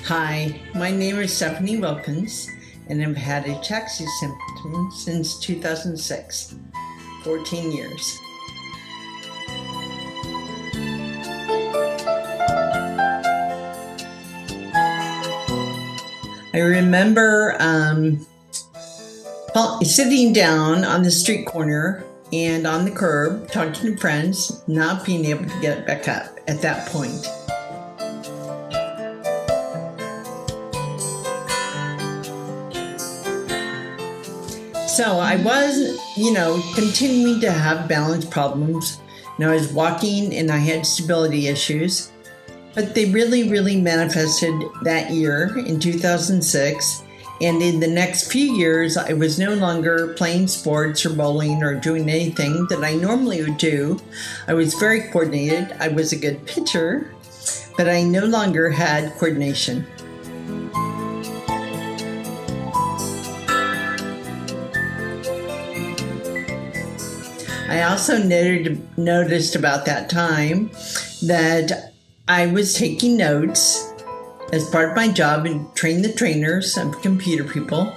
Hi, my name is Stephanie Wilkins, and I've had ataxia symptoms since 2006, 14 years. I remember sitting down on the street corner and on the curb, talking to friends, not being able to get back up at that point. So I was, continuing to have balance problems, and I was walking and I had stability issues, but they really manifested that year in 2006. And in the next few years, I was no longer playing sports or bowling or doing anything that I normally would do. I was very coordinated. I was a good pitcher, but I no longer had coordination. I also noticed about that time that I was taking notes as part of my job and train the trainers of computer people,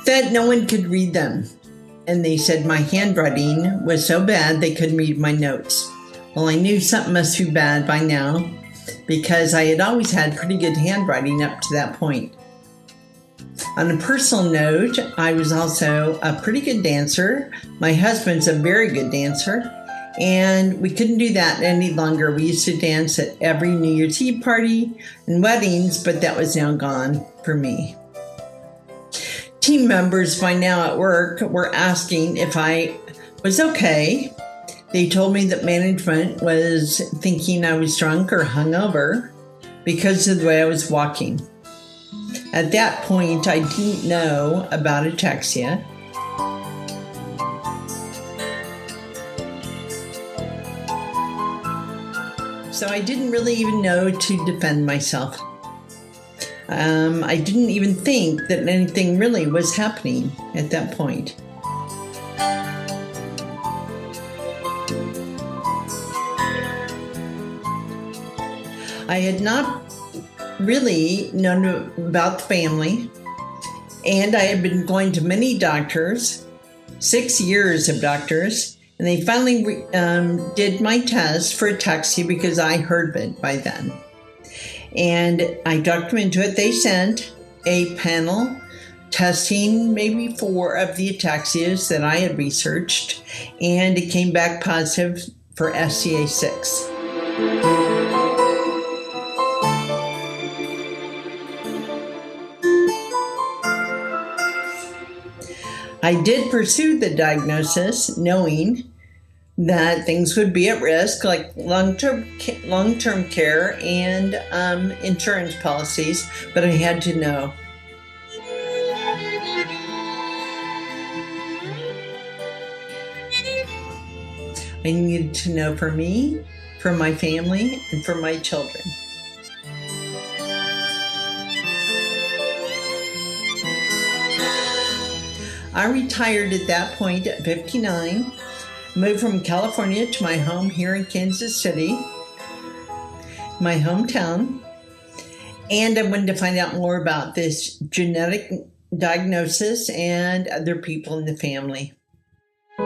that no one could read them. And they said my handwriting was so bad they couldn't read my notes. Well, I knew something must be bad by now because I had always had pretty good handwriting up to that point. On a personal note, I was also a pretty good dancer. My husband's a very good dancer, and we couldn't do that any longer. We used to dance at every New Year's Eve party and weddings, but that was now gone for me. Team members by now at work were asking if I was okay. They told me that management was thinking I was drunk or hungover because of the way I was walking. At that point, I didn't know about ataxia. So I didn't really even know to defend myself. I didn't even think that anything really was happening at that point. I had not really known about the family, and I had been going to many doctors, 6 years of doctors, and they finally did my test for ataxia because I heard of it by then. And I talked them into it. They sent a panel testing maybe 4 of the ataxias that I had researched, and it came back positive for SCA6. I did pursue the diagnosis knowing that things would be at risk, like long-term care and insurance policies, but I had to know. I needed to know for me, for my family, and for my children. I retired at that point at 59, moved from California to my home here in Kansas City, my hometown, and I wanted to find out more about this genetic diagnosis and other people in the family. We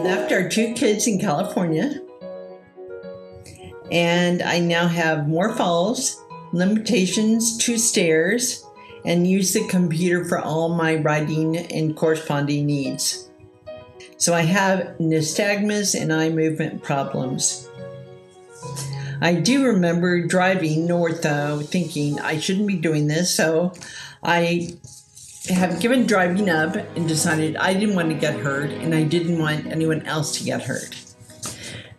left our 2 kids in California, and I now have more falls, limitations to stairs, and use the computer for all my writing and corresponding needs. So I have nystagmus and eye movement problems. I do remember driving north, though, thinking I shouldn't be doing this, so I have given driving up and decided I didn't want to get hurt, and I didn't want anyone else to get hurt.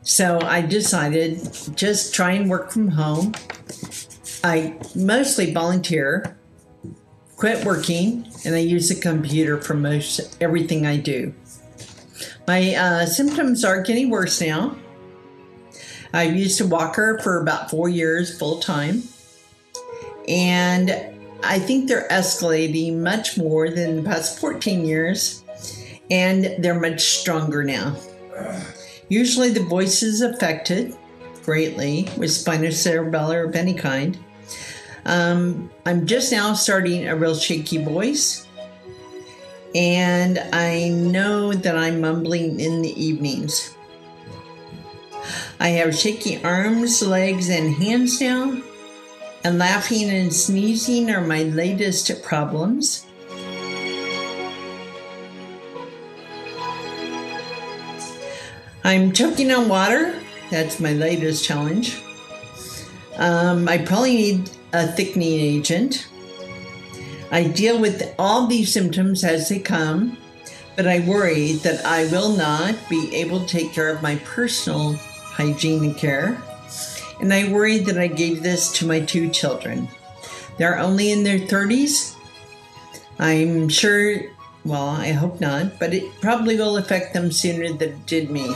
So I decided just try and work from home. I mostly volunteer, quit working, and I use the computer for most everything I do. My symptoms are getting worse now. I've used a walker for about 4 years full time, and I think they're escalating much more than the past 14 years, and they're much stronger now. Usually the voice is affected, greatly with spinocerebellar of any kind. I'm just now starting a real shaky voice, and I know that I'm mumbling in the evenings. I have shaky arms, legs, and hands now, and laughing and sneezing are my latest problems. I'm choking on water. That's my latest challenge. I probably need a thickening agent. I deal with all these symptoms as they come, but I worry that I will not be able to take care of my personal hygiene and care. And I worry that I gave this to my 2 children. They're only in their 30s. I'm sure, well, I hope not, but it probably will affect them sooner than it did me.